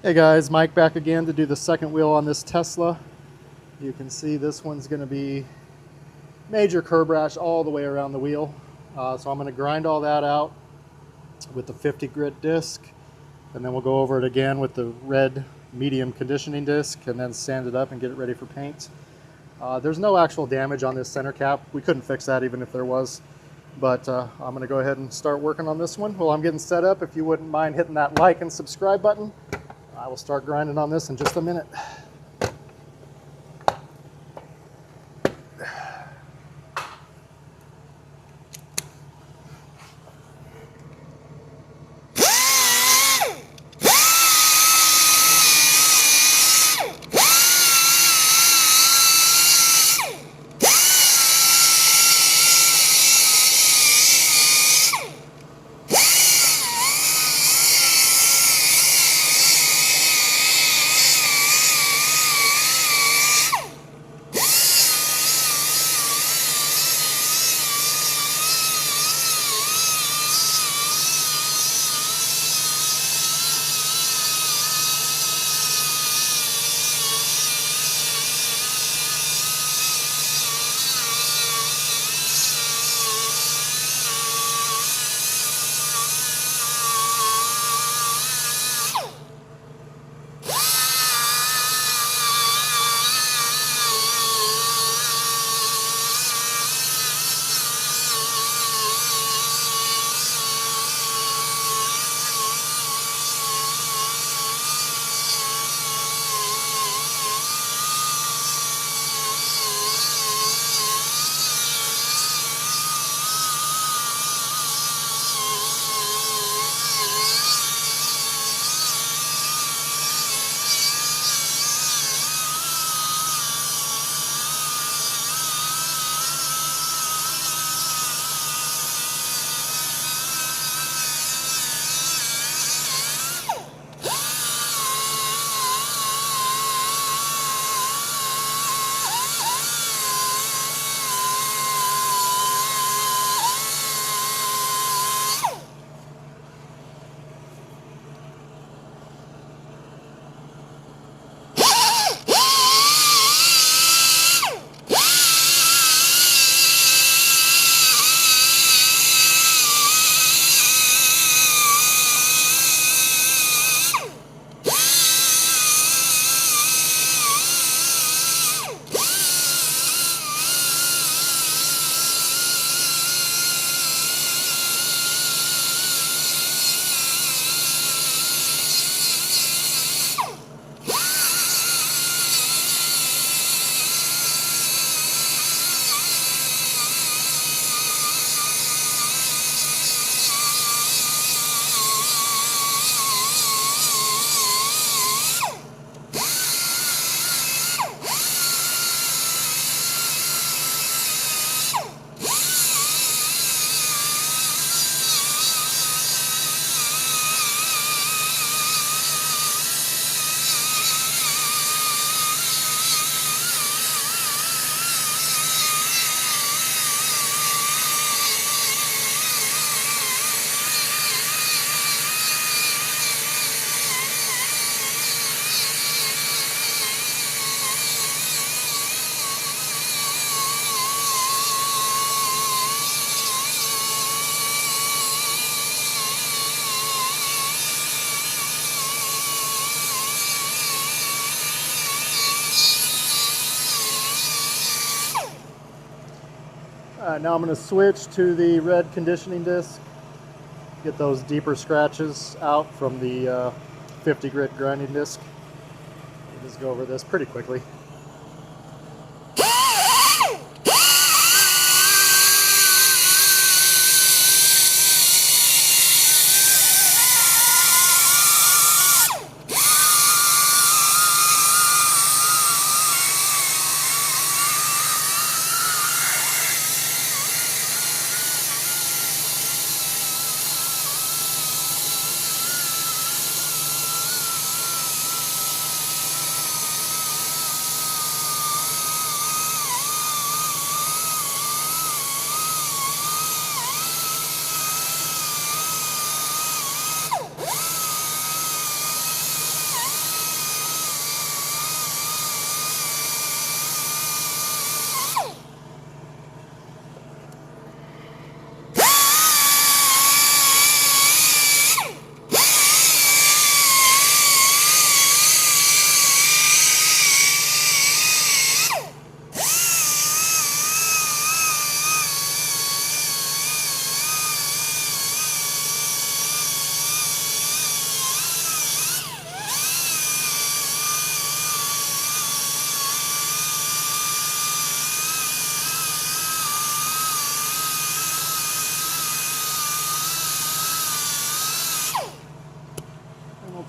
Hey guys, Mike back again to do the second wheel on this Tesla. You can see this one's going to be major curb rash all the way around the wheel. So I'm going to grind all that out with the 50 grit disc, and then we'll go over it again with the red medium conditioning disc and then sand it up and get it ready for paint. There's no actual damage on this center cap. We couldn't fix that even if there was. But I'm going to go ahead and start working on this one. While I'm getting set up, if you wouldn't mind hitting that like and subscribe button, I will start grinding on this in just a minute. Now I'm going to switch to the red conditioning disc, get those deeper scratches out from the 50 grit grinding disc. We'll just go over this pretty quickly.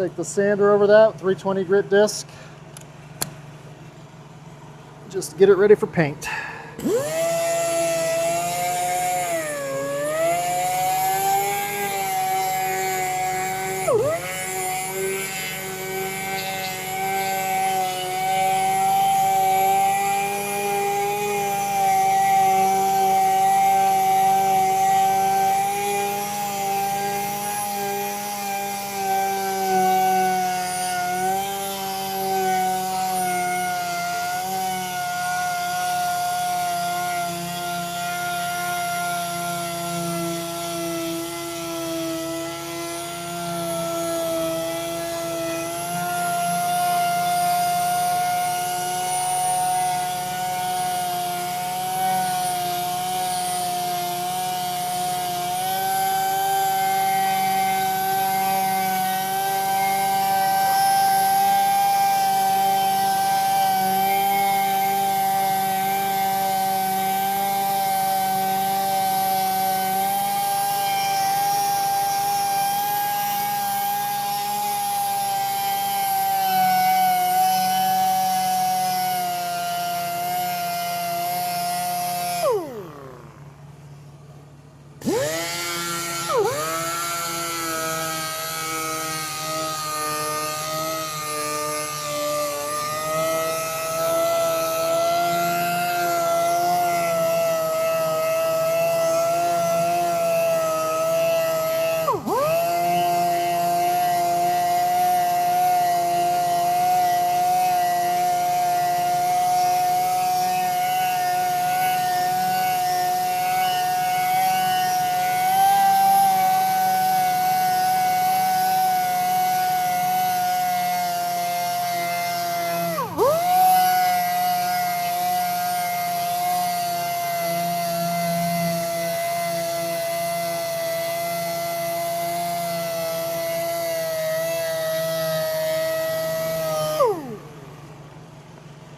Take the sander over that, 320 grit disc. Just get it ready for paint.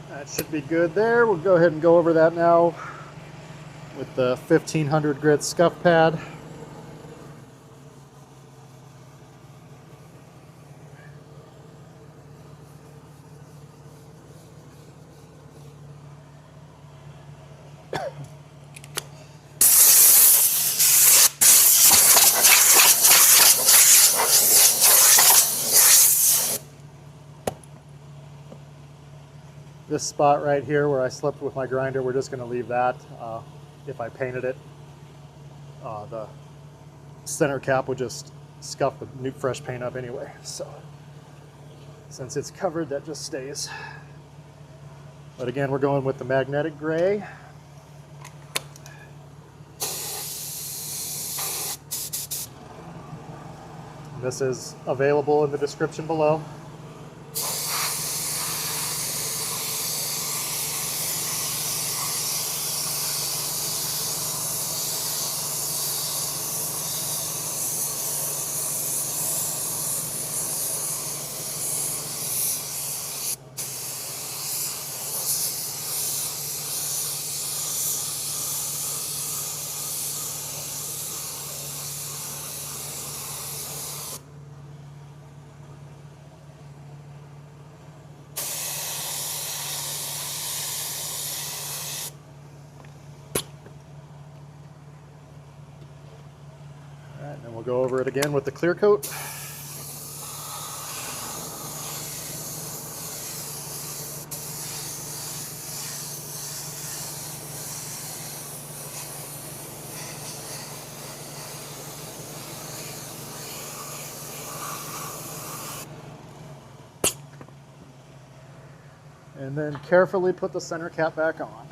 That should be good there. We'll go ahead and go over that now with the 1500 grit scuff pad. This spot right here where I slipped with my grinder, we're just going to leave that. If I painted it, the center cap would just scuff the new fresh paint up anyway. So since it's covered, that just stays. But again, we're going with the magnetic gray. This is available in the description below. And then we'll go over it again with the clear coat. And then carefully put the center cap back on.